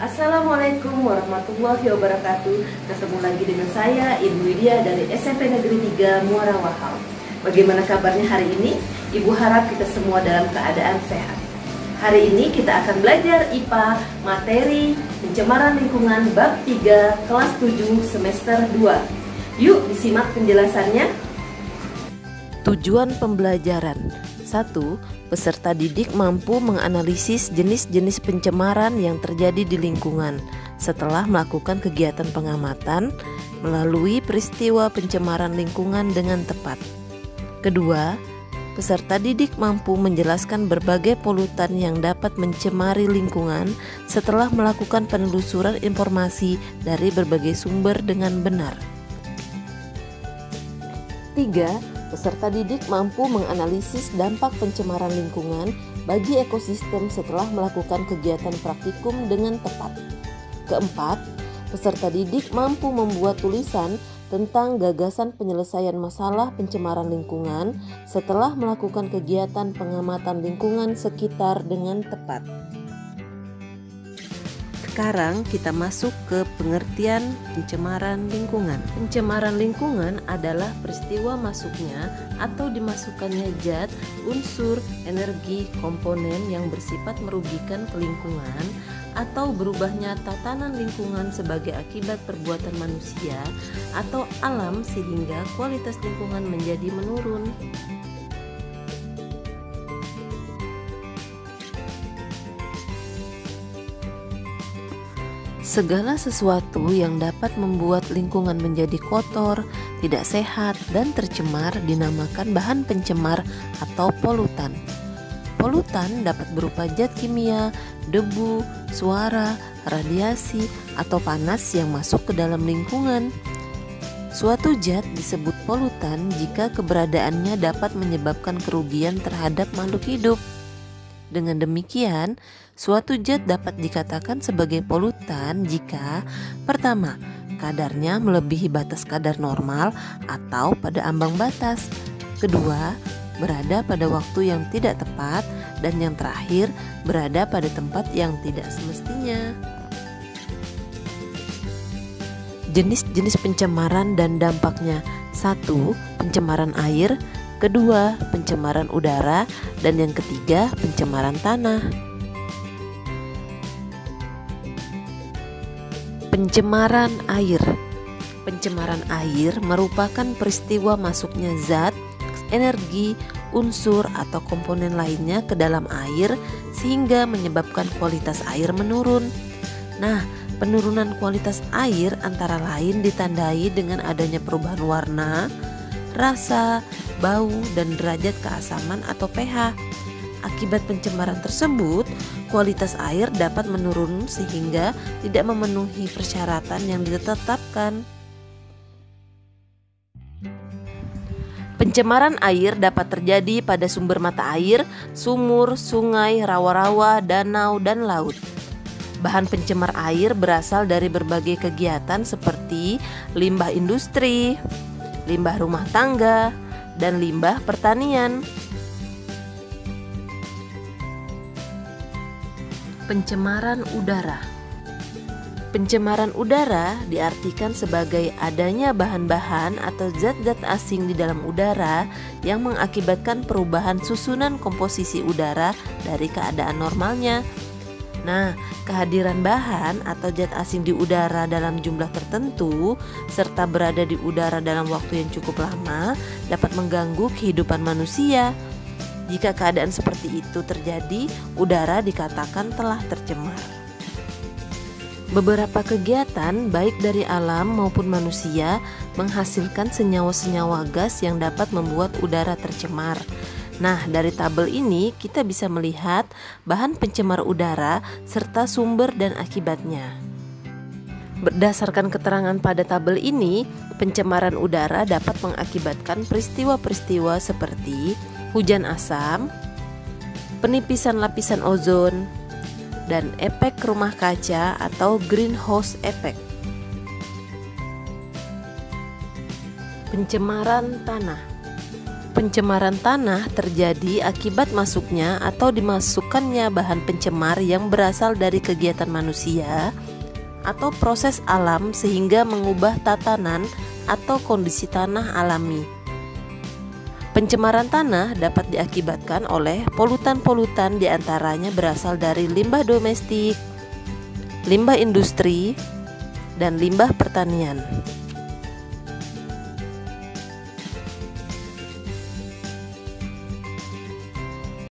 Assalamualaikum warahmatullahi wabarakatuh. Ketemu lagi dengan saya Ibu Widya dari SMP Negeri 3 Muara Wahau. Bagaimana kabarnya hari ini? Ibu harap kita semua dalam keadaan sehat. Hari ini kita akan belajar IPA materi pencemaran lingkungan bab 3 kelas 7 semester 2. Yuk disimak penjelasannya. Tujuan pembelajaran. 1. Peserta didik mampu menganalisis jenis-jenis pencemaran yang terjadi di lingkungan setelah melakukan kegiatan pengamatan melalui peristiwa pencemaran lingkungan dengan tepat. Kedua, peserta didik mampu menjelaskan berbagai polutan yang dapat mencemari lingkungan setelah melakukan penelusuran informasi dari berbagai sumber dengan benar. 3. Peserta didik mampu menganalisis dampak pencemaran lingkungan bagi ekosistem setelah melakukan kegiatan praktikum dengan tepat. Keempat, peserta didik mampu membuat tulisan tentang gagasan penyelesaian masalah pencemaran lingkungan setelah melakukan kegiatan pengamatan lingkungan sekitar dengan tepat. Sekarang kita masuk ke pengertian pencemaran lingkungan. Pencemaran lingkungan adalah peristiwa masuknya atau dimasukkannya zat, unsur, energi, komponen yang bersifat merugikan ke lingkungan atau berubahnya tatanan lingkungan sebagai akibat perbuatan manusia atau alam sehingga kualitas lingkungan menjadi menurun. Segala sesuatu yang dapat membuat lingkungan menjadi kotor, tidak sehat, dan tercemar dinamakan bahan pencemar atau polutan. Polutan dapat berupa zat kimia, debu, suara, radiasi, atau panas yang masuk ke dalam lingkungan. Suatu zat disebut polutan jika keberadaannya dapat menyebabkan kerugian terhadap makhluk hidup. Dengan demikian, suatu zat dapat dikatakan sebagai polutan jika pertama, kadarnya melebihi batas kadar normal atau pada ambang batas. Kedua, berada pada waktu yang tidak tepat. Dan yang terakhir, berada pada tempat yang tidak semestinya. Jenis-jenis pencemaran dan dampaknya. 1. Pencemaran air. Kedua, pencemaran udara, dan yang ketiga, pencemaran tanah. Pencemaran air. Pencemaran air merupakan peristiwa masuknya zat, energi, unsur, atau komponen lainnya ke dalam air sehingga menyebabkan kualitas air menurun. Nah, penurunan kualitas air antara lain ditandai dengan adanya perubahan warna, rasa, bau, dan derajat keasaman atau pH. Akibat pencemaran tersebut, kualitas air dapat menurun sehingga tidak memenuhi persyaratan yang ditetapkan. Pencemaran air dapat terjadi pada sumber mata air, sumur, sungai, rawa-rawa, danau, dan laut. Bahan pencemar air berasal dari berbagai kegiatan seperti limbah industri, limbah rumah tangga, dan limbah pertanian. Pencemaran udara. Pencemaran udara diartikan sebagai adanya bahan-bahan atau zat-zat asing di dalam udara yang mengakibatkan perubahan susunan komposisi udara dari keadaan normalnya. Nah, kehadiran bahan atau zat asing di udara dalam jumlah tertentu serta berada di udara dalam waktu yang cukup lama dapat mengganggu kehidupan manusia. Jika keadaan seperti itu terjadi, udara dikatakan telah tercemar. Beberapa kegiatan baik dari alam maupun manusia menghasilkan senyawa-senyawa gas yang dapat membuat udara tercemar. Nah, dari tabel ini kita bisa melihat bahan pencemar udara serta sumber dan akibatnya. Berdasarkan keterangan pada tabel ini, pencemaran udara dapat mengakibatkan peristiwa-peristiwa seperti hujan asam, penipisan lapisan ozon, dan efek rumah kaca atau greenhouse effect. Pencemaran tanah. Pencemaran tanah terjadi akibat masuknya atau dimasukkannya bahan pencemar yang berasal dari kegiatan manusia atau proses alam sehingga mengubah tatanan atau kondisi tanah alami. Pencemaran tanah dapat diakibatkan oleh polutan-polutan, diantaranya berasal dari limbah domestik, limbah industri, dan limbah pertanian.